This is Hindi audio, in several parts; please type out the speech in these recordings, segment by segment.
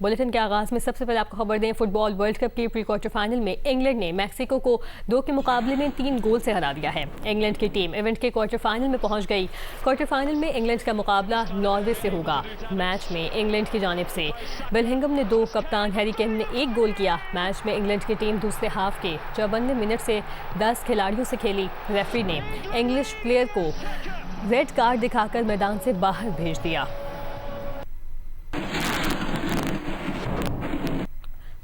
बुलेटिन के आगाज में सबसे पहले आपको खबर दें, फुटबॉल वर्ल्ड कप के प्री क्वार्टर फाइनल में इंग्लैंड ने मैक्सिको को 2 के मुकाबले में 3 गोल से हरा दिया है। इंग्लैंड की टीम इवेंट के क्वार्टर फाइनल में पहुंच गई। क्वार्टर फाइनल में इंग्लैंड का मुकाबला नॉर्वे से होगा। मैच में इंग्लैंड की जानिब से बेलहिंगम ने 2, कप्तान हैरी केन ने 1 गोल किया। मैच में इंग्लैंड की टीम दूसरे हाफ के 54 मिनट से 10 खिलाड़ियों से खेली। रेफरी ने इंग्लिश प्लेयर को रेड कार्ड दिखाकर मैदान से बाहर भेज दिया।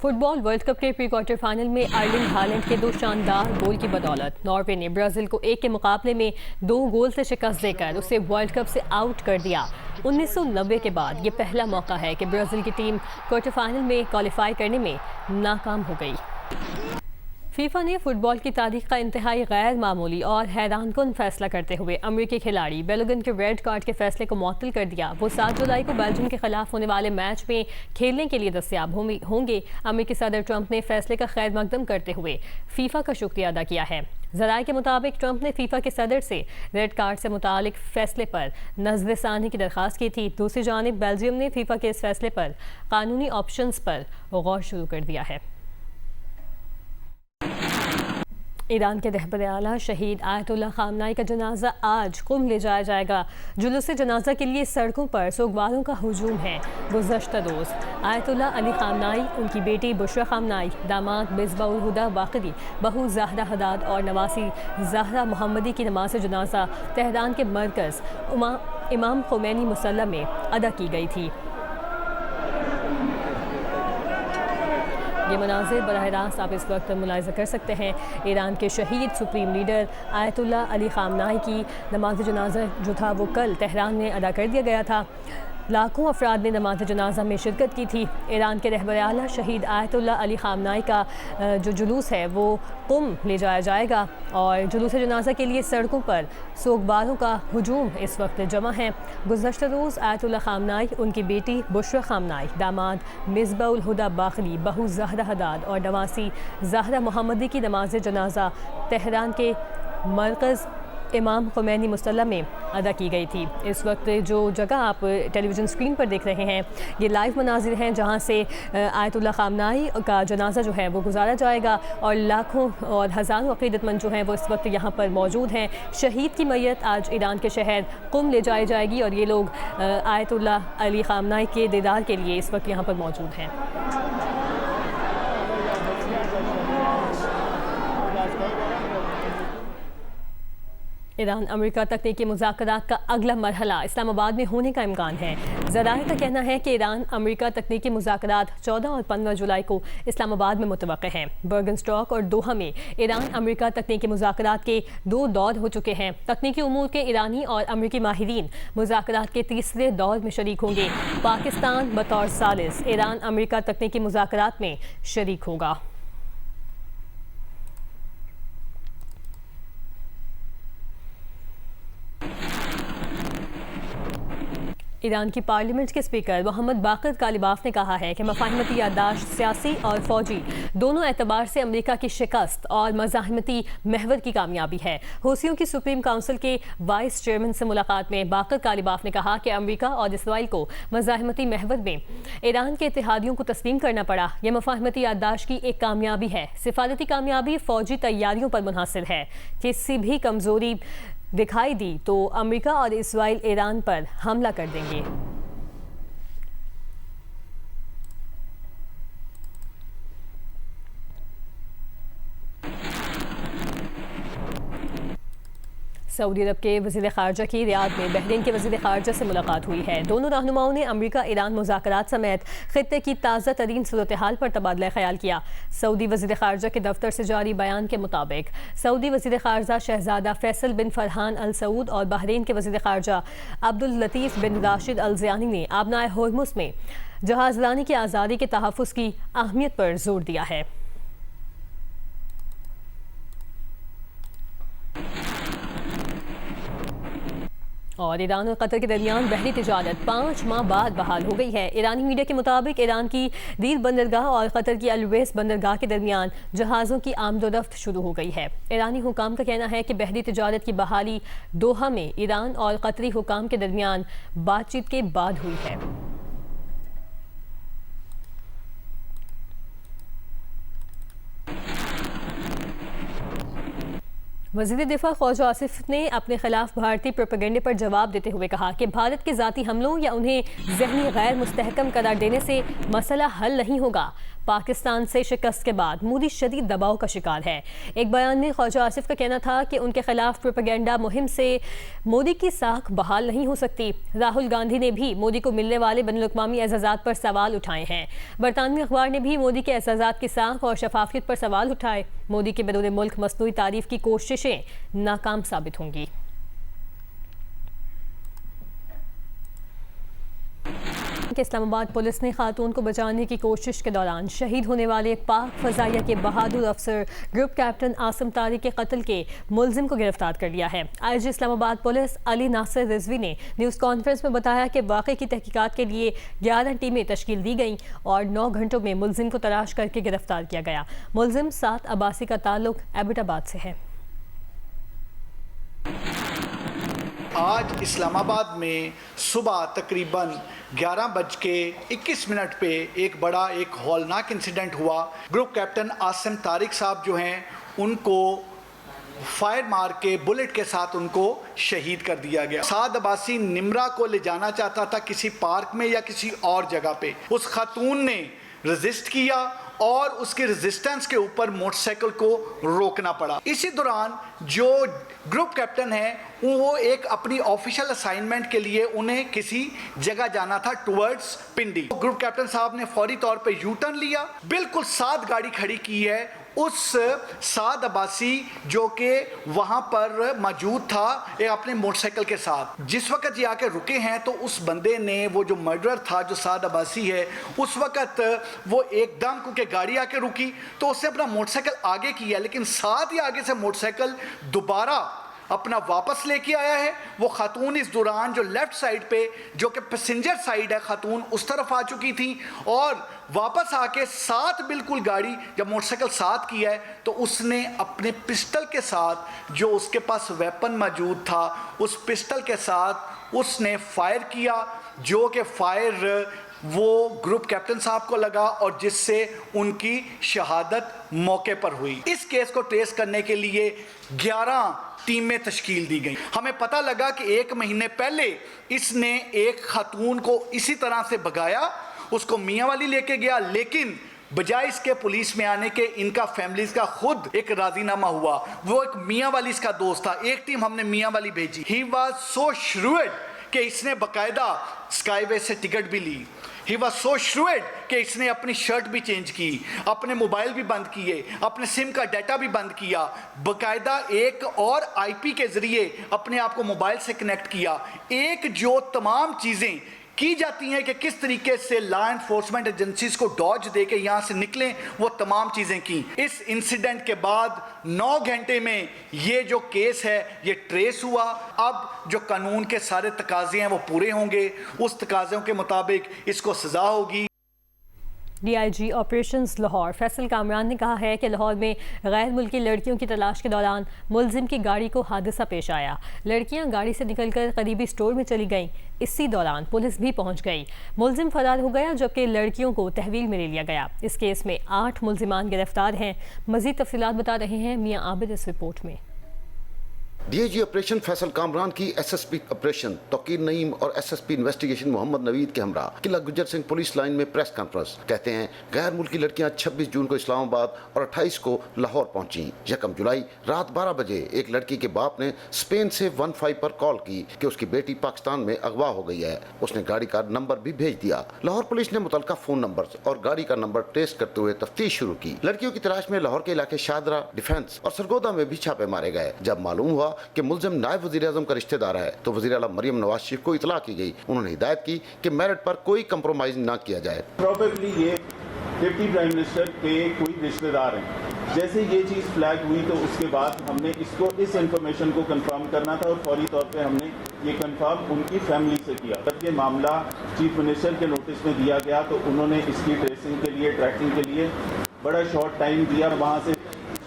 फुटबॉल वर्ल्ड कप के प्री क्वार्टर फाइनल में अर्लिंग हालैंड के 2 शानदार गोल की बदौलत नॉर्वे ने ब्राजील को 1 के मुकाबले में 2 गोल से शिकस्त देकर उसे वर्ल्ड कप से आउट कर दिया। 1990 के बाद ये पहला मौका है कि ब्राजील की टीम क्वार्टर फाइनल में क्वालिफाई करने में नाकाम हो गई। फीफा ने फुटबॉल की तारीख का इंतहाई गैर मामूली और हैरानकुन फैसला करते हुए अमेरिकी खिलाड़ी बेलोगन के रेड कार्ड के फैसले को मुअत्तल कर दिया। वो 7 जुलाई को बेल्जियम के खिलाफ होने वाले मैच में खेलने के लिए दस्तयाब होंगे। अमेरिकी सदर ट्रंप ने फैसले का खैर मकदम करते हुए फीफा का शुक्रिया अदा किया है। ज़राए के मुताबिक ट्रंप ने फीफा के सदर से रेड कार्ड से मुतालिक फैसले पर नज़रसानी की दरख्वास्त की थी। दूसरी जानिब बेल्जियम ने फीफा के इस फैसले पर कानूनी ऑप्शंस पर गौर शुरू कर दिया है। ईरान के रहबर आला शहीद आयतुल्ला खामनाई का जनाजा आज कुम ले जाया जाएगा। जुलूस जनाजा के लिए सड़कों पर सोगवारों का हुजूम है। गुज़श्ता रोज़ आयतुल्ला अली खामनाई, उनकी बेटी बुशरा खामनाई, दामाद मिसबाउल हुदा बाकरी, बहू ज़हरा हदाद और नवासी ज़हरा मोहम्मदी की नमाज जनाजा तेहरान के मरकज़ इमाम खुमैनी मुसल्ला में अदा की गई थी। ये मनाज़िर बराह रास्त आप इस वक्त मुलाहिज़ा कर सकते हैं। ईरान के शहीद सुप्रीम लीडर आयतुल्ला अली खामनाई की नमाज जनाजा जो था वो कल तेहरान में अदा कर दिया गया था। लाखों अफराद ने नमाज जनाजा में शिरकत की थी। ईरान के रहबर आला शहीद आयतुल्ला अली खामनाई का जो जुलूस है वो कुम ले जाया जाएगा और जुलूस जनाजा के लिए सड़कों पर सोगवारों का हुजूम इस वक्त जमा है। गुज़श्ता रोज़ आयतुल्ला खामनाई, उनकी बेटी बुशरा खामनाई, दामाद मिसबाउल हुदा बाकरी, बहू ज़हरा हदाद और नवासी ज़हरा मोहम्मदी की नमाज जनाजा तेहरान के मरकज़ इमाम खुमैनी मुसल्ला में अदा की गई थी। इस वक्त जो जगह आप टेलीविज़न स्क्रीन पर देख रहे हैं ये लाइव मनाजिर हैं जहां से आयतुल्ला खामनाई का जनाजा जो है वो गुजारा जाएगा और लाखों और हज़ारों अक़ीदतमंद जो हैं वो इस वक्त यहाँ पर मौजूद हैं। शहीद की मैयत आज ईरान के शहर कुम ले जाई जाएगी और ये लोग आयतुल्ला अली खामनाई के दीदार के लिए इस वक्त यहाँ पर मौजूद हैं। ईरान अमेरिका तकनीकी मुज़ाकरात का अगला मरहला इस्लामाबाद में होने का इम्कान है। ज़राए का कहना है कि ईरान अमेरिका तकनीकी मुज़ाकरात 14 और 15 जुलाई को इस्लामाबाद में मुतवक्किल हैं। बर्गनस्टॉक और दोहा में ईरान अमेरिका तकनीकी मुज़ाकरात के 2 दौर हो चुके हैं। तकनीकी उमूर के ईरानी और अमेरिकी माहिरीन मुज़ाकरात के तीसरे दौर में शरीक होंगे। पाकिस्तान बतौर सालिस ईरान अमेरिका तकनीकी मुज़ाकरात में शरीक होगा। ईरान की पार्लियामेंट के स्पीकर मोहम्मद बाक़िर कालिबाफ ने कहा है कि मफ़ाहिमती याददाश्त सियासी और फ़ौजी दोनों एतबार से अमेरिका की शिकस्त और मज़ाहिमती महवर की कामयाबी है। हूसियों की सुप्रीम काउंसिल के वाइस चेयरमैन से मुलाकात में बाक़िर कालिबाफ ने कहा कि अमेरिका और इसराइल को मज़ाहिमती महवर में ईरान के इत्तेहादियों को तस्लीम करना पड़ा। यह मफ़ाहिमती याददाश्त की एक कामयाबी है। सिफारती कामयाबी फ़ौजी तैयारियों पर मुनहसर है। किसी भी कमज़ोरी दिखाई दी तो अमेरिका और इसराइल ईरान पर हमला कर देंगे। सऊदी अरब के वज़ीर ख़ारजा की रियाद में बहरीन के वज़ीर ख़ारजा से मुलाकात हुई है। दोनों रहनुमाओं ने अमेरिका ईरान मुज़ाकरात समेत ख़ित्ते की ताज़ा तरीन सूरत हाल पर तबादला ख्याल किया। सऊदी वज़ीर ख़ारजा के दफ्तर से जारी बयान के मुताबिक सऊदी वज़ीर ख़ारजा शहज़ादा फैसल बिन फरहान अल सऊद और बहरीन के वज़ीर ख़ारजा अब्दुल लतीफ़ बिन राशिद अल ज़यानी ने आबनाए होर्मुज़ में जहाज़रानी की आज़ादी के तहफ़्फ़ुज़ की अहमियत पर जोर दिया है। और ईरान और कतर के दरमियान बहरी तिजारत 5 माह बाद बहाल हो गई है। ईरानी मीडिया के मुताबिक ईरान की दीर बंदरगाह और कतर की अलवेस बंदरगाह के दरमियान जहाज़ों की आमदोरफ्त शुरू हो गई है। ईरानी हुकाम का कहना है कि बहरी तिजारत की बहाली दोहा में ईरान और कतरी हुकाम के दरमियान बातचीत के बाद हुई है। वज़ीर दिफा ख्वाजा आसिफ ने अपने खिलाफ भारतीय प्रोपेगेंडे पर जवाब देते हुए कहा कि भारत के ज़ाती हमलों या उन्हें ज़हनी गैर मुस्तहकम करार देने से मसला हल नहीं होगा। पाकिस्तान से शिकस्त के बाद मोदी शदीद दबाव का शिकार है। एक बयान में ख्वाजा आसिफ का कहना था कि उनके खिलाफ प्रोपेगेंडा मुहिम से मोदी की साख बहाल नहीं हो सकती। राहुल गांधी ने भी मोदी को मिलने वाले बैनुल-अक़वामी एजाज़ात पर सवाल उठाए हैं। बरतानवी अखबार ने भी मोदी के एजाज़ात की साख और शफाफियत पर सवाल उठाए। मोदी के बैरून मुल्क मसनूई तारीफ की कोशिशें नाकाम साबित होंगी। इस्लामाबाद पुलिस ने खातून को बचाने की कोशिश के दौरान शहीद होने वाले पाक फजाइया के बहादुर अफसर ग्रुप कैप्टन आसिम तारिक के कत्ल के मुलजिम को गिरफ्तार कर लिया है। आईजी इस्लामाबाद पुलिस अली नासिर रिजवी ने न्यूज़ कॉन्फ्रेंस में बताया कि वाक़े की तहकीकात के लिए 11 टीमें तश्कील दी गईं और 9 घंटों में मुलजिम को तलाश करके गिरफ्तार किया गया। मुलजिम 7 अब्बासी का ताल्लुक एबटाबाद से है। आज इस्लामाबाद में सुबह तकरीबन 11:21 पे एक हौलनाक इंसिडेंट हुआ। ग्रुप कैप्टन आसिम तारिक साहब जो हैं उनको फायर मार के बुलेट के साथ उनको शहीद कर दिया गया। साद अब्बासी निमरा को ले जाना चाहता था किसी पार्क में या किसी और जगह पे। उस खातून ने रेजिस्ट किया और उसके रेजिस्टेंस के ऊपर मोटरसाइकिल को रोकना पड़ा। इसी दौरान जो ग्रुप कैप्टन है वो एक अपनी ऑफिशियल असाइनमेंट के लिए उन्हें किसी जगह जाना था टुवर्ड्स पिंडी। ग्रुप कैप्टन साहब ने फौरी तौर पे यू टर्न लिया, बिल्कुल साथ गाड़ी खड़ी की है उस साद अब्बासी जो कि वहाँ पर मौजूद था अपने मोटरसाइकिल के साथ। जिस वक्त ये आके रुके हैं तो उस बंदे ने, वो जो मर्डर था जो साद अब्बासी है, उस वक्त वो एकदम क्योंकि गाड़ी आके रुकी तो उसने अपना मोटरसाइकिल आगे किया, लेकिन साथ ही आगे से मोटरसाइकिल दोबारा अपना वापस लेके आया है। वो खातून इस दौरान जो लेफ्ट साइड पे जो कि पैसेंजर साइड है, खातून उस तरफ आ चुकी थी और वापस आके साथ बिल्कुल गाड़ी जब मोटरसाइकिल साथ किया है तो उसने अपने पिस्टल के साथ जो उसके पास वेपन मौजूद था उस पिस्टल के साथ उसने फायर किया, जो कि फायर वो ग्रुप कैप्टन साहब को लगा और जिससे उनकी शहादत मौके पर हुई। इस केस को ट्रेस करने के लिए 11 टीमें तश्कील दी गई। हमें पता लगा कि 1 महीने पहले इसने एक खातून को इसी तरह से भगाया, उसको मियाँ वाली लेके गया, लेकिन बजाय इसके पुलिस में आने के इनका फैमिलीज का खुद एक राजीनामा हुआ। वो एक मियाँ वाली इसका दोस्त था, एक टीम हमने मियाँ वाली भेजी। ही वॉज सो श्रूड कि इसने बाकायदा स्काईवे से टिकट भी ली। ही वॉज सो श्रूड कि इसने अपनी शर्ट भी चेंज की, अपने मोबाइल भी बंद किए, अपने सिम का डाटा भी बंद किया, बाकायदा एक और आईपी के ज़रिए अपने आप को मोबाइल से कनेक्ट किया। एक जो तमाम चीज़ें की जाती हैं कि किस तरीके से लॉ एनफोर्समेंट एजेंसीज को डॉज दे के यहाँ से निकलें, वो तमाम चीज़ें की। इस इंसिडेंट के बाद 9 घंटे में ये जो केस है ये ट्रेस हुआ। अब जो कानून के सारे तकाज़े हैं वो पूरे होंगे, उस तकाज़ों के मुताबिक इसको सज़ा होगी। DIG ऑपरेशंस लाहौर फैसल कामरान ने कहा है कि लाहौर में गैर मुल्की लड़कियों की तलाश के दौरान मुलजिम की गाड़ी को हादसा पेश आया। लड़कियां गाड़ी से निकलकर करीबी स्टोर में चली गईं। इसी दौरान पुलिस भी पहुंच गई। मुलजिम फरार हो गया जबकि लड़कियों को तहवील में ले लिया गया। इस केस में 8 मुलजिमान गिरफ्तार हैं। मज़ीद तफसीलात बता रहे हैं मियाँ आबिद इस रिपोर्ट में। DIG ऑपरेशन फैसल कामरान की SSP ऑपरेशन तौकीर नईम और SSP इन्वेस्टिगेशन मोहम्मद नवीद के हमरा किला गुज्जर सिंह पुलिस लाइन में प्रेस कॉन्फ्रेंस। कहते हैं गैर मुल्की लड़कियां 26 जून को इस्लामाबाद और 28 को लाहौर पहुंची। 1 जुलाई रात 12 बजे एक लड़की के बाप ने स्पेन से 15 पर कॉल की कि उसकी बेटी पाकिस्तान में अगवा हो गई है। उसने गाड़ी का नंबर भी भेज दिया। लाहौर पुलिस ने मुतलका फोन नंबर और गाड़ी का नंबर ट्रेस करते हुए तफ्तीश शुरू की। लड़कियों की तलाश में लाहौर के इलाके शादरा, डिफेंस और सरगोदा में भी छापे मारे गए। जब मालूम हुआ कि मुलजिम नायब वज़ीर आज़म का रिश्तेदार है तो वज़ीर आला मरियम नवाज शरीफ को इतला की गई। उन्होंने हिदायत की कि मेरिट पर कोई कंप्रोमाइज ना किया जाए। प्रॉबेबली ये डिप्टी प्राइम मिनिस्टर के कोई रिश्तेदार हैं। जैसे ये चीज़ फ्लैग हुई तो उसके बाद हमने इसको इस इंफॉर्मेशन को कंफर्म करना था और फौरी तौर पे हमने ये कंफर्म उनकी फैमिली से किया। जब ये मामला चीफ मिनिस्टर के नोटिस में दिया गया तो उन्होंने इसकी ट्रेसिंग के लिए, ट्रैकिंग के लिए बड़ा शॉर्ट टाइम दिया। वहाँ से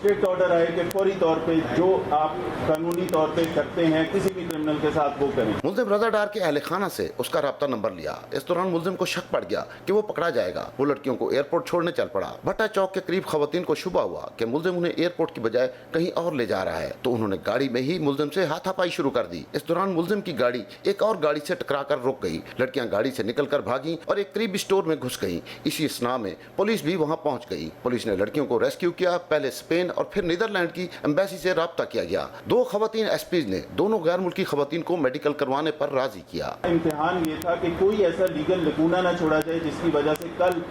स्ट्रिक्ट ऑर्डर आए कि फौरी तौर पे जो आप कानूनी तौर पे करते हैं किसी भी क्रिमिनल के साथ वो करें। मुल्जिम रजा डार के अहल खाना से उसका राब्ता नंबर लिया। इस दौरान मुल्जिम को शक पड़ गया कि वो पकड़ा जाएगा। वो लड़कियों को एयरपोर्ट छोड़ने चल पड़ा। भट्टा चौक के करीब खवातीन को शुबा हुआ कि मुल्जिम उन्हें एयरपोर्ट की बजाय कहीं और ले जा रहा है, तो उन्होंने गाड़ी में ही मुल्जिम से हाथापाई शुरू कर दी। इस दौरान मुल्जिम की गाड़ी एक और गाड़ी से टकराकर रुक गई। लड़कियां गाड़ी से निकलकर भागी और एक करीबी स्टोर में घुस गईं। इसी स्ना में पुलिस भी वहां पहुंच गई। पुलिस ने लड़कियों को रेस्क्यू किया। पहले स्पेन और फिर नीदरलैंड की एम्बेसी से राब्ता किया गया। 2 खवातीन एसपीज ने दोनों गैर मुल्की खवातीन को मेडिकल करवाने पर राजी किया। इम्तिहान ये था कि कोई ऐसा लीगल लकूना ना छोड़ा जाए जिसकी वजह से कल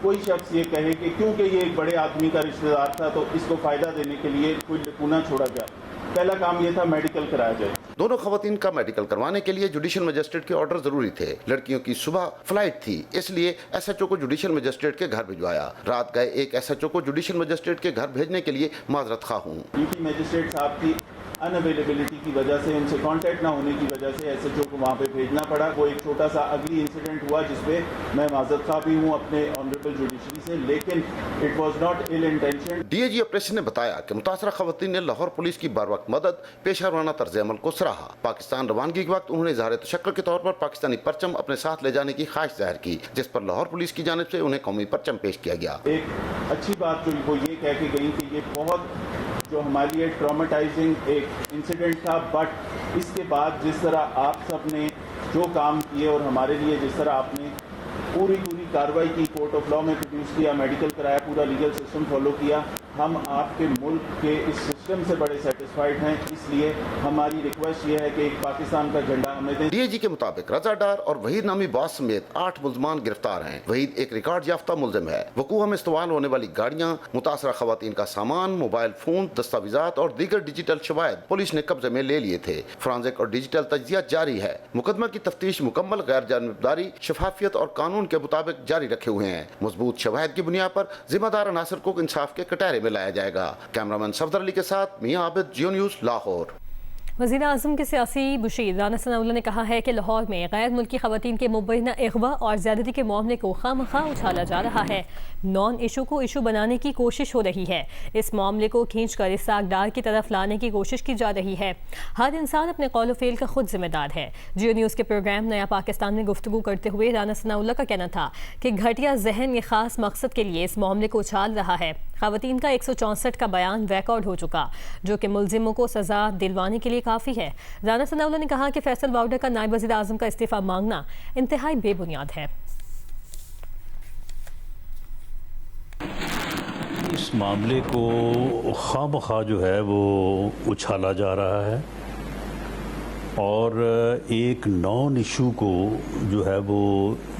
कोई शख्स ये कहे कि क्योंकि ये एक बड़े आदमी का रिश्तेदार था तो इसको फायदा देने के लिए कोई लकूना छोड़ा जाए। पहला काम ये था मेडिकल कराया जाए। दोनों खवातीन का मेडिकल करवाने के लिए जुडिशियल मजिस्ट्रेट के ऑर्डर जरूरी थे। लड़कियों की सुबह फ्लाइट थी, इसलिए एसएचओ को जुडिशियल मजिस्ट्रेट के घर भिजवाया। रात गए एक एसएचओ को जुडिशियल मजिस्ट्रेट के घर भेजने के लिए माजरत खा हूँ। ड्यूटी मजिस्ट्रेट साहब की अनअवेलेबिलिटी की वजह से, उनसे कांटेक्ट ना होने की वजह से एसएचओ को वहाँ पे भेजना पड़ा। वो एक छोटा सा अगली इंसिडेंट हुआ जिसपे मैं माजरत खा भी हूँ अपने ऑनरेबल जुडिशरी से, लेकिन it was not ill intention. DAG operation ने बताया कि मुतासरा खवातीन ने लाहौर पुलिस की बार वक्त मदद, पेशा वराना तर्ज अमल को सराहा। पाकिस्तान रवानगी के वक्त उन्होंने इज़हार तशक्कुर के तौर पर पाकिस्तानी परचम अपने साथ ले जाने की ख्वाहिश जाहिर की, जिस पर लाहौर पुलिस की जानिब से उन्हें कौमी परचम पेश किया गया। एक अच्छी बात जो वो ये कह के गई कि ये बहुत जो हमारे लिए ट्रॉमेटाइजिंग एक इंसिडेंट था, बट इसके बाद जिस तरह आप सब ने जो काम किए और हमारे लिए जिस तरह आपने पूरी कार्रवाई की, कोर्ट ऑफ लॉ में प्रोड्यूस किया, मेडिकल कराया, पूरा लीगल सिस्टम फॉलो किया, हम आपके मुल्क के इस सिस्टम से बड़े सेटिस्फाइड हैं। इसलिए हमारी रिक्वेस्ट ये है कि एक पाकिस्तान का झंडा हमें दें। डीएजी के मुताबिक रजा डार और वहीद नामी बॉस समेत 8 मुल्जमान गिरफ्तार हैं। वहीद एक रिकॉर्ड याफ्ता मुल्जिम है। वकूआ में इस्तेमाल होने वाली गाड़ियाँ, मुतासरा खवातीन का सामान, मोबाइल फोन, दस्तावेजात और दीगर डिजिटल शवायद पुलिस ने कब्जे में ले लिए थे। फ्रांसिक और डिजिटल तजिया जारी है। मुकदमा की तफ्तीश मुकम्मल गैर जानिबदारी, शफाफियत और कानून के मुताबिक जारी रखे हुए हैं। मजबूत शवायद की बुनियाद पर जिम्मेदार अनासर को इंसाफ के कटहरे में लाया जाएगा। कैमरामैन सफदर अली के साथ मियां आबिद, जियो न्यूज़, लाहौर। वज़ीर आज़म के सियासी मुशीर राना सनाउल्लाह ने कहा है कि लाहौर में गैर मुल्की ख़वातीन के मुबैना अग़वा और ज़्यादती के मामले को खामखा उछाला जा रहा है। नॉन इशू को इशू बनाने की कोशिश हो रही है। इस मामले को खींच कर इस सागदार की तरफ लाने की कोशिश की जा रही है। हर इंसान अपने कौल फेल का खुद जिम्मेदार है। जियो न्यूज़ के प्रोग्राम नया पाकिस्तान में गुफ्तगू करते हुए राना सनाउल्लाह का कहना था कि घटिया जहन ये खास मकसद के लिए इस मामले को उछाल रहा है। ख़वातीन का 164 का बयान रिकॉर्ड हो चुका, जो कि मुल्जिमों को सज़ा दिलवाने के लिए काफ़ी है। राना सनाउल्लाह ने कहा कि फैसल वाउडर का नायब वज़ीर आज़म का इस्तीफ़ा मांगना इंतहाई बेबुनियाद है। इस मामले को खामखा जो है वो उछाला जा रहा है और एक नॉन इशू को जो है वो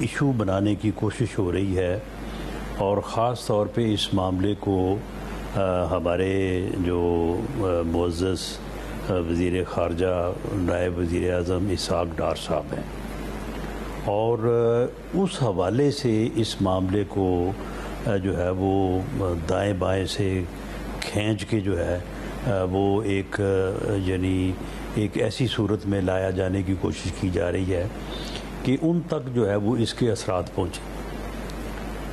इशू बनाने की कोशिश हो रही है। और ख़ास तौर पे इस मामले को हमारे जो मुअज़्ज़ज़ वज़ीर ख़ारजा नायब वज़ीर आज़म इसहाक़ डार साहब हैं, और उस हवाले से इस मामले को जो है वो दाएं बाएं से खींच के जो है वो एक यानी एक ऐसी सूरत में लाया जाने की कोशिश की जा रही है कि उन तक जो है वो इसके असरात पहुँचे।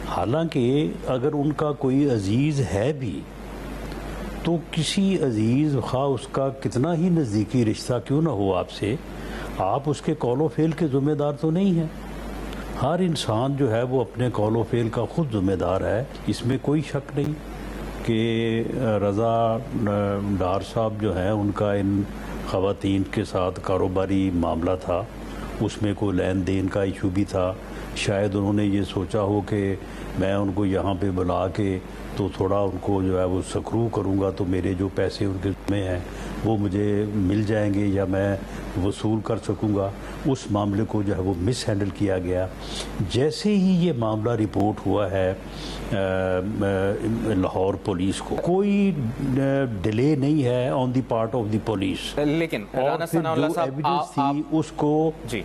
हालांकि अगर उनका कोई अजीज़ है भी तो किसी अजीज़ खा उसका कितना ही नज़दीकी रिश्ता क्यों ना हो आपसे, आप उसके कौलो फेल के ज़िम्मेदार तो नहीं हैं। हर इंसान जो है वो अपने कौलो फेल का ख़ुद ज़िम्मेदार है, इसमें कोई शक नहीं कि रज़ा डार साहब जो हैं उनका इन ख़वातीन के साथ कारोबारी मामला था, उसमें कोई लेन देन का इशू भी था। शायद उन्होंने ये सोचा हो कि मैं उनको यहाँ पे बुला के तो थोड़ा उनको जो है वो सक्रू करूँगा तो मेरे जो पैसे उनके में हैं वो मुझे मिल जाएंगे या मैं वसूल कर सकूँगा। उस मामले को जो है वो मिस हैंडल किया गया। जैसे ही ये मामला रिपोर्ट हुआ है लाहौर पुलिस को, कोई डिले नहीं है on the part of the police, लेकिन और फिर जो एविडेंस थी उसको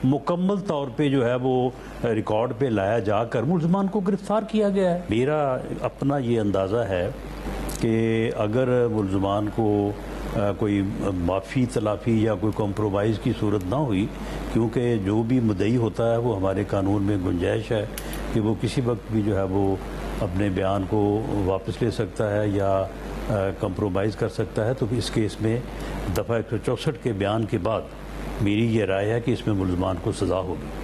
मुकम्मल तौर पे जो है वो रिकॉर्ड पे लाया जाकर मुल्ज़मान को गिरफ्तार किया गया है। मेरा अपना ये अंदाज़ा है कि अगर मुल्ज़मान को कोई माफ़ी तलाफ़ी या कोई कॉम्प्रोमाइज़ की सूरत ना हुई, क्योंकि जो भी मुद्दई होता है वो हमारे कानून में गुंजाइश है कि वो किसी वक्त भी जो है वो अपने बयान को वापस ले सकता है या कंप्रोमाइज़ कर सकता है। तो इस केस में दफ़ा 164 के बयान के बाद मेरी ये राय है कि इसमें मुलज़मान को सज़ा होगी।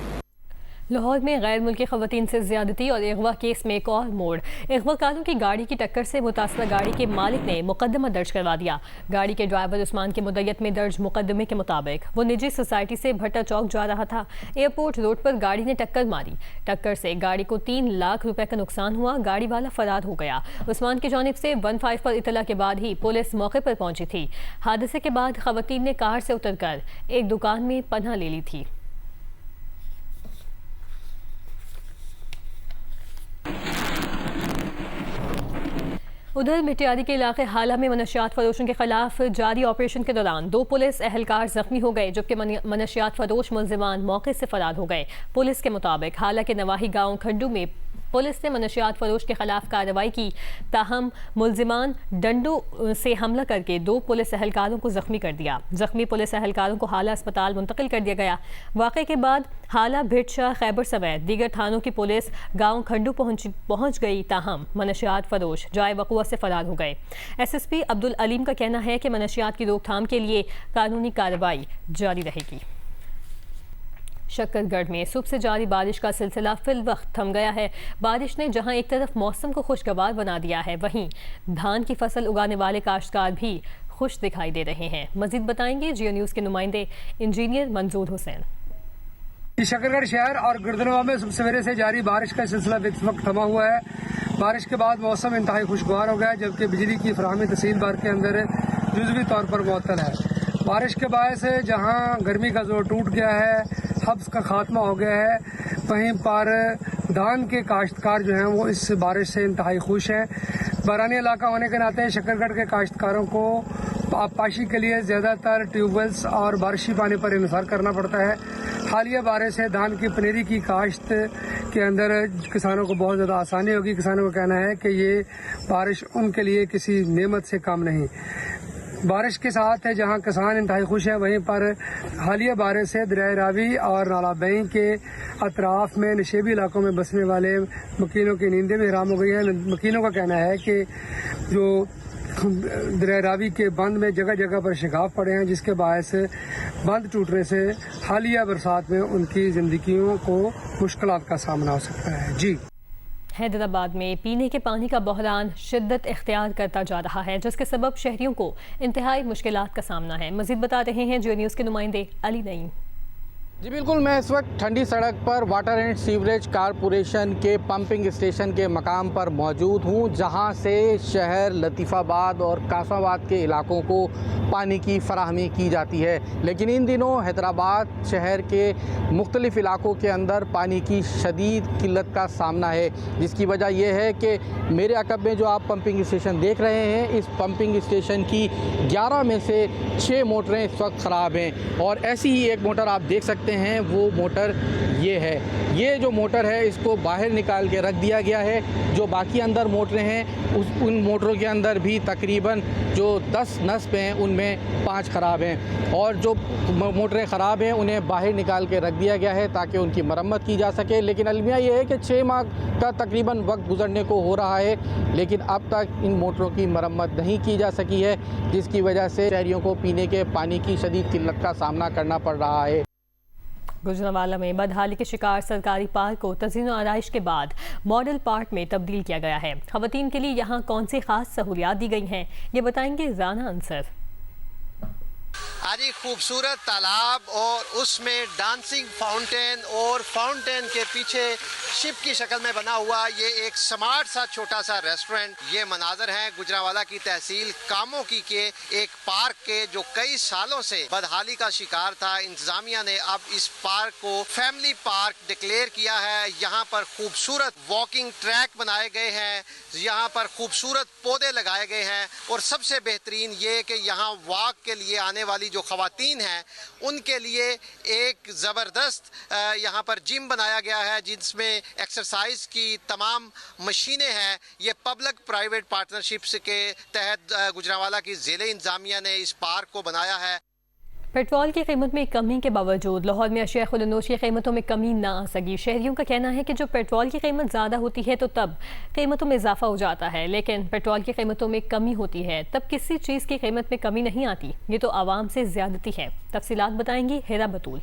लाहौर में गैर मुल्की ख़वातीन से ज़्यादती और अगवा केस में एक और मोड़। अगवाकारों की गाड़ी की टक्कर से मुतासरा गाड़ी के मालिक ने मुकदमा दर्ज करवा दिया। गाड़ी के ड्राइवर उस्मान की मुद्दत में दर्ज मुकदमे के मुताबिक वो निजी सोसाइटी से भट्टा चौक जा रहा था। एयरपोर्ट रोड पर गाड़ी ने टक्कर मारी। टक्कर से गाड़ी को 3 लाख रुपए का नुकसान हुआ। गाड़ी वाला फरार हो गया। उस्मान की जानिब से 15 पर इतला के बाद ही पुलिस मौके पर पहुंची थी। हादसे के बाद ख़वातीन ने कार से उतरकर एक दुकान में पनाह ले ली थी। उधर मिटियारी के इलाके हाला में मनशियात फरोशों के खिलाफ जारी ऑपरेशन के दौरान 2 पुलिस एहलकार जख्मी हो गए, जबकि मनशियात फरोश मुलजिमान मौके से फरार हो गए। पुलिस के मुताबिक हाला के नवाही गांव खड्डू में पुलिस ने मनशियात फरोश के खिलाफ कार्रवाई की, ताहम मुलजिमान डंडों से हमला करके 2 पुलिस एहलकारों को जख्मी कर दिया। जख्मी पुलिस एहलकारों को हाला अस्पताल मुंतकिल कर दिया गया। वाक़े के बाद हाला, भिटशाह, खैबर समेत दीगर थानों की पुलिस गांव खड्डू पहुंच गई, ताहम मनशियात फरोश जाए वक़ुआ से फरार हो गए। SSP अब्दुल अलीम का कहना है कि मनशियात की रोकथाम के लिए कानूनी कार्रवाई जारी रहेगी। शक्करगढ़ में सुबह से जारी बारिश का सिलसिला फिल वक्त थम गया है। बारिश ने जहां एक तरफ मौसम को खुशगवार बना दिया है, वहीं धान की फसल उगाने वाले काश्तकार भी खुश दिखाई दे रहे हैं। मजीद बताएंगे जियो न्यूज़ के नुमाइंदे इंजीनियर मंजूर हुसैन। शक्करगढ़ शहर और गिरदनवा में सुबह सवेरे से जारी बारिश का सिलसिला इस वक्त थमा हुआ है। बारिश के बाद मौसम इंतहाई खुशगवार हो गया, जबकि बिजली की फराहमी तहसील बार के अंदर जुज़वी तौर पर मुअत्तल है। बारिश के बायस जहां गर्मी का जोर टूट गया है, हब्स का खात्मा हो गया है, वहीं पर धान के काश्तकार जो हैं वो इस बारिश से इंतहाई खुश हैं। बारानी इलाका होने के नाते शक्करगढ़ के काश्तकारों को आबपाशी के लिए ज़्यादातर ट्यूबवेल्स और बारिशी पानी पर इंतज़ार करना पड़ता है। हालिया बारिश से धान की पनीरी की काश्त के अंदर किसानों को बहुत ज़्यादा आसानी होगी। किसानों का कहना है कि ये बारिश उनके लिए किसी नेमत से कम नहीं। बारिश के साथ है जहां किसान इंतहाई खुश है, वहीं पर हालिया बारिश से दरिया रावी और नाला बई के अतराफ में नशेबी इलाकों में बसने वाले मकीनों की नींदें भी हराम हो गई हैं। मकीनों का कहना है कि जो दरिया रावी के बंद में जगह जगह पर शिकाफ पड़े हैं, जिसके बायस बंद टूटने से हालिया बरसात में उनकी जिंदगियों को मुश्किलात का सामना हो सकता है। जी। हैदराबाद में पीने के पानी का बहरान शिद्दत इख्तियार करता जा रहा है, जिसके सबब शहरियों को इंतहाई मुश्किलात का सामना है। मजीद बता रहे हैं जियो न्यूज़ के नुमाइंदे अली नईम। जी बिल्कुल, मैं इस वक्त ठंडी सड़क पर वाटर एंड सीवरेज कारपोरेशन के पंपिंग स्टेशन के मकाम पर मौजूद हूँ, जहाँ से शहर लतीफ़ाबाद और कासमाबाद के इलाकों को पानी की फराहमी की जाती है। लेकिन इन दिनों हैदराबाद शहर के मुख्तलिफ़ इलाकों के अंदर पानी की शदीद किल्लत का सामना है, जिसकी वजह यह है कि मेरे अकब में जो आप पंपिंग स्टेशन देख रहे हैं, इस पंपिंग स्टेशन की 11 में से 6 मोटरें इस वक्त ख़राब हैं। और ऐसी ही एक मोटर आप देख सकते हैं, वो मोटर ये है। ये जो मोटर है इसको बाहर निकाल के रख दिया गया है। जो बाकी अंदर मोटरें हैं उन मोटरों के अंदर भी तकरीबन जो 10 नस्ब हैं उनमें 5 ख़राब हैं, और जो मोटरें ख़राब हैं उन्हें बाहर निकाल के रख दिया गया है ताकि उनकी मरम्मत की जा सके। लेकिन अलमिया ये है कि 6 माह का तकरीबन वक्त गुजरने को हो रहा है, लेकिन अब तक इन मोटरों की मरम्मत नहीं की जा सकी है, जिसकी वजह से शहरियों को पीने के पानी की शदीद किल्लत का सामना करना पड़ रहा है। गुजरांवाला में बदहाली के शिकार सरकारी पार्क को तज़ीन व आराइश के बाद मॉडल पार्क में तब्दील किया गया है। ख़वातीन के लिए यहाँ कौन सी खास सहूलियात दी गई हैं, ये बताएंगे राना अंसर। आज एक खूबसूरत तालाब और उसमें डांसिंग फाउंटेन और फाउंटेन के पीछे शिप की शक्ल में बना हुआ ये एक स्मार्ट सा छोटा सा रेस्टोरेंट, ये मनाजर हैं गुजरांवाला की तहसील कामों की के एक पार्क के जो कई सालों से बदहाली का शिकार था। इंतजामिया ने अब इस पार्क को फैमिली पार्क डिक्लेयर किया है। यहाँ पर खूबसूरत वॉकिंग ट्रैक बनाए गए हैं, यहाँ पर खूबसूरत पौधे लगाए गए हैं, और सबसे बेहतरीन ये कि यहाँ वॉक के लिए आने वाली जो ख़वातीन हैं उनके लिए एक ज़बरदस्त यहाँ पर जिम बनाया गया है, जिसमें एक्सरसाइज की तमाम मशीनें हैं। ये पब्लिक प्राइवेट पार्टनरशिप्स के तहत गुजरांवाला की ज़िले इंतज़ामिया ने इस पार्क को बनाया है। पेट्रोल की कीमत में कमी के बावजूद लाहौर में अशिया खुदनोश की कीमतों में कमी ना आ सकी। शहरियों का कहना है कि जो पेट्रोल की कीमत ज़्यादा होती है तो तब कीमतों में इजाफा हो जाता है, लेकिन पेट्रोल की कीमतों में कमी होती है तब किसी चीज़ की कीमत में कमी नहीं आती। ये तो आवाम से ज़्यादती है। तफसीलात बताएंगी हिरा बतूल।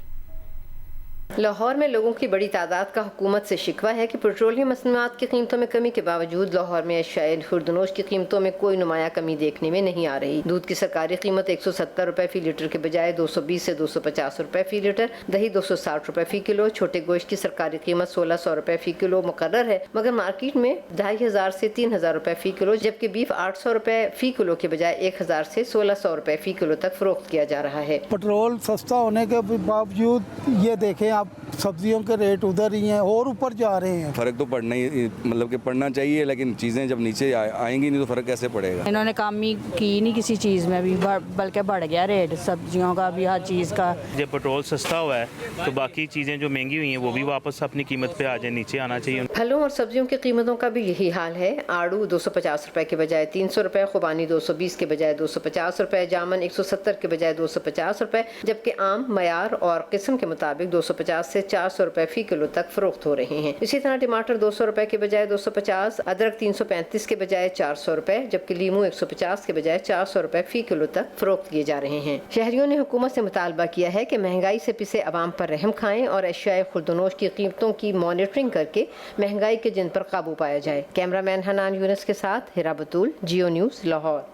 लाहौर में लोगों की बड़ी तादाद का हुकूमत से शिकवा है कि पेट्रोलियम मसनूआत की कीमतों में कमी के बावजूद लाहौर में अशियाए खुर्दनोश की कीमतों में कोई नुमाया कमी देखने में नहीं आ रही। दूध की सरकारी कीमत 170 रुपए फी लीटर के बजाय 220 से 250 रुपए फी लीटर, दही 260 रुपए फी किलो, छोटे गोश्त की सरकारी कीमत 1600 रुपए फी किलो मुकर्रर है, मगर मार्केट में 2500 से 3000 रुपए फी किलो, जबकि बीफ 800 रुपए फी किलो के बजाय 1000 से 1600 रुपए फी किलो तक फरोख्त किया जा रहा है। पेट्रोल सस्ता होने के बावजूद ये देखें आप, सब्जियों के रेट उधर ही हैं और ऊपर जा रहे हैं। फ़र्क तो पड़ना ही, मतलब कि पड़ना चाहिए, लेकिन चीज़ें जब नीचे आएंगी नहीं तो फ़र्क कैसे पड़ेगा। इन्होंने कमी की नहीं किसी चीज़ में भी, बल्कि बढ़ गया रेट सब्जियों का भी, हर चीज़ का। जब पेट्रोल सस्ता हुआ है तो बाकी चीज़ें जो महंगी हुई हैं वो भी वापस अपनी कीमत पे आ जाए, नीचे आना चाहिए। फलों और सब्जियों की कीमतों का भी यही हाल है। आड़ू 250 रुपए के बजाय 300 रुपए, खुबानी 220 के बजाय 250 रुपए, जामन 170 के बजाय 250 रुपए, जबकि आम मयार और किस्म के मुताबिक 250 से 400 रुपए फी किलो तक फरोख्त हो रहे हैं। इसी तरह टमाटर 200 रुपए के बजाय 250, अदरक 335 के बजाय 400 रुपए, जबकि लीमू 150 के बजाय 400 रुपए फी किलो तक फरोख्त किए जा रहे हैं। शहरियों ने हुकूमत से मुतालबा किया है कि महंगाई से पिसे अवाम पर रहम खाएं और अशियाए खुर्दनोश की कीमतों की मॉनिटरिंग करके महंगाई के जिन पर काबू पाया जाए। कैमरामैन हनान यूनुस के साथ हिरा बतूल, जियो न्यूज़, लाहौर।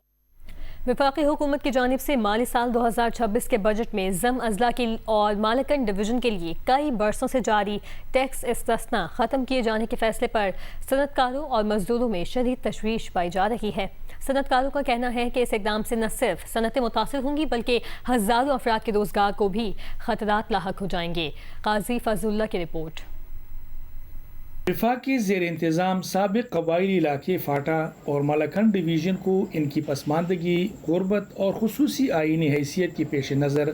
वफाकी हुकूमत की जानिब से माली साल 2026 के बजट में ज़म अजला की और मालकन डिवीज़न के लिए कई बरसों से जारी टैक्स इस्तिस्ना ख़त्म किए जाने के फैसले पर सनतकारों और मजदूरों में शदीद तशवीश पाई जा रही है। सनतकारों का कहना है कि इस इक़दाम से न सिर्फ सनतें मुतासिर होंगी बल्कि हज़ारों अफराद के रोज़गार को भी खतरात लाहक हो जाएंगे। काजी फजलुल्लाह की रिपोर्ट। वफाक के ज़ेर इंतज़ाम साबिक़ कबायली इलाके फाटा और मालाखंड डिवीज़न को इनकी पसमानदगी, गुर्बत और खुसूसी आईनी हैसियत की पेश नज़र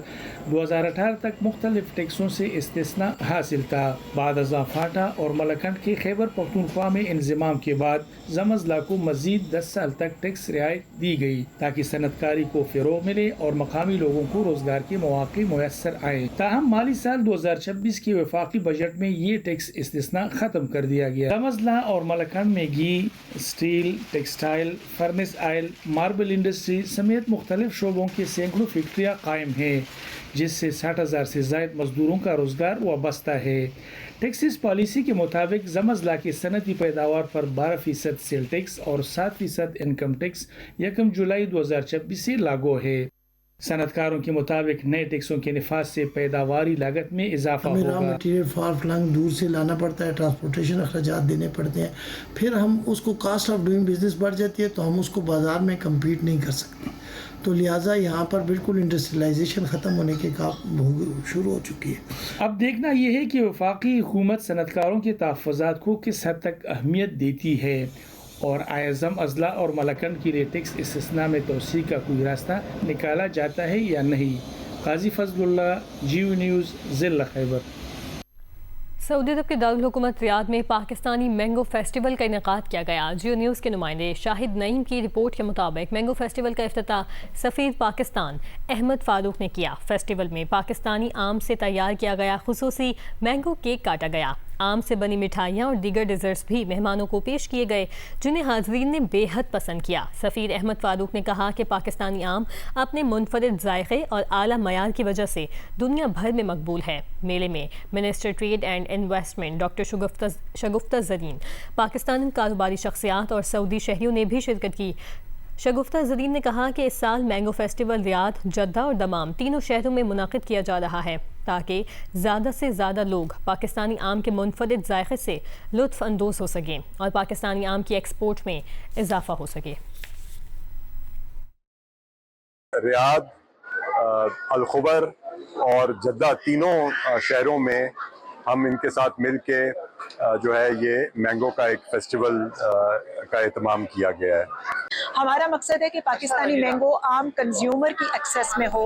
2018 तक मुख्तलिफ टैक्सों से इस्तिस्ना हासिल था। बाद अज़ा फाटा और मालाखंड के खैबर पख्तूनख्वा में इंज़माम के बाद ज़म अज़ला को मज़ीद 10 साल तक टैक्स रियायत दी गई ताकि सनतकारी को फ़रोग़ मिले और मकामी लोगों को रोज़गार के मौक़े मुयस्सर आए। ताहम माली साल 2026 के वफाकी बजट में ये टैक्स इस्तिस्ना ख़त्म कर दिया गया। ज़म अज़ला और मालाखंड में घी, steel, textile, furnace oil, marble industry समेत मुख्तलिफ शोबों की सैकड़ों फैक्ट्रियाँ कायम हैं, जिससे 60,000 से ज़ायद मजदूरों का रोज़गार वाबस्ता है। टैक्सेस पॉलिसी के मुताबिक ज़म अज़ला की सनती पैदावार पर 12% सेल टैक्स और 7% इनकम टैक्स 1 जुलाई 2026 से लागू है। सनतकारों के मुताबिक नए टैक्सों के निफाज से पैदावारी लागत में इजाफा होगा। रॉ मटीरियल फार फ्लंग दूर से लाना पड़ता है, ट्रांसपोर्टेशन अखराजात देने पड़ते हैं, फिर हम उसको कॉस्ट ऑफ डूइंग बिजनेस बढ़ जाती है तो हम उसको बाजार में कम्पीट नहीं कर सकते। तो लिहाजा यहाँ पर बिल्कुल इंडस्ट्रियलाइजेशन ख़त्म होने के काम शुरू हो चुकी है। अब देखना यह है कि वफाकी हुकूमत सनतकारों के तहफ़्फ़ुज़ात को किस हद तक अहमियत देती है और ज़म अज़ला और मालाखंड के लिए टैक्स इस्तिस्ना में तोसी का कोई रास्ता निकाला जाता है या नहीं। काजी फजलुल्लाह, जियो न्यूज़, ज़िला खैबर। सऊदी अरब के दारुल हुकूमत रियाद में पाकिस्तानी मैंगो फेस्टिवल का इनेकाद किया गया। जियो न्यूज़ के नुमाइंदे शाहिद नईम की रिपोर्ट के मुताबिक मैंगो फेस्टिवल का इफ्तिताह सफ़ीर पाकिस्तान अहमद फारूक ने किया। फेस्टिवल में पाकिस्तानी आम से तैयार किया गया खुसूसी मैंगो केक काटा गया। आम से बनी मिठाइयाँ और दीगर डिज़र्ट्स भी मेहमानों को पेश किए गए, जिन्हें हाज़रीन ने बेहद पसंद किया। सफ़ीर अहमद फारूक ने कहा कि पाकिस्तानी आम अपने मुनफरिद जायके और आला मयार की वजह से दुनिया भर में मकबूल है। मेले में minister trade and investment doctor Shagufta Zareen, Pakistani कारोबारी शख्सियात और सऊदी शहरियों ने भी शिरकत की। शगुफ्ता ज़रीन ने कहा कि इस साल मैंगो फेस्टिवल रियाद, जद्दा और दमाम तीनों शहरों में मुनाकिद किया जा रहा है ताकि ज़्यादा से ज़्यादा लोग पाकिस्तानी आम के मुनफरिद जायके से लुत्फ़ अंदोज़ हो सकें और पाकिस्तानी आम की एक्सपोर्ट में इजाफा हो सके। रियाद, अल-खुबर और जद्दा तीनों शहरों में हम इनके साथ मिल के जो है ये मैंगो का एक फेस्टिवल का एहतमाम किया गया है। हमारा मकसद है कि पाकिस्तानी मैंगो आम कंज्यूमर की एक्सेस में हो।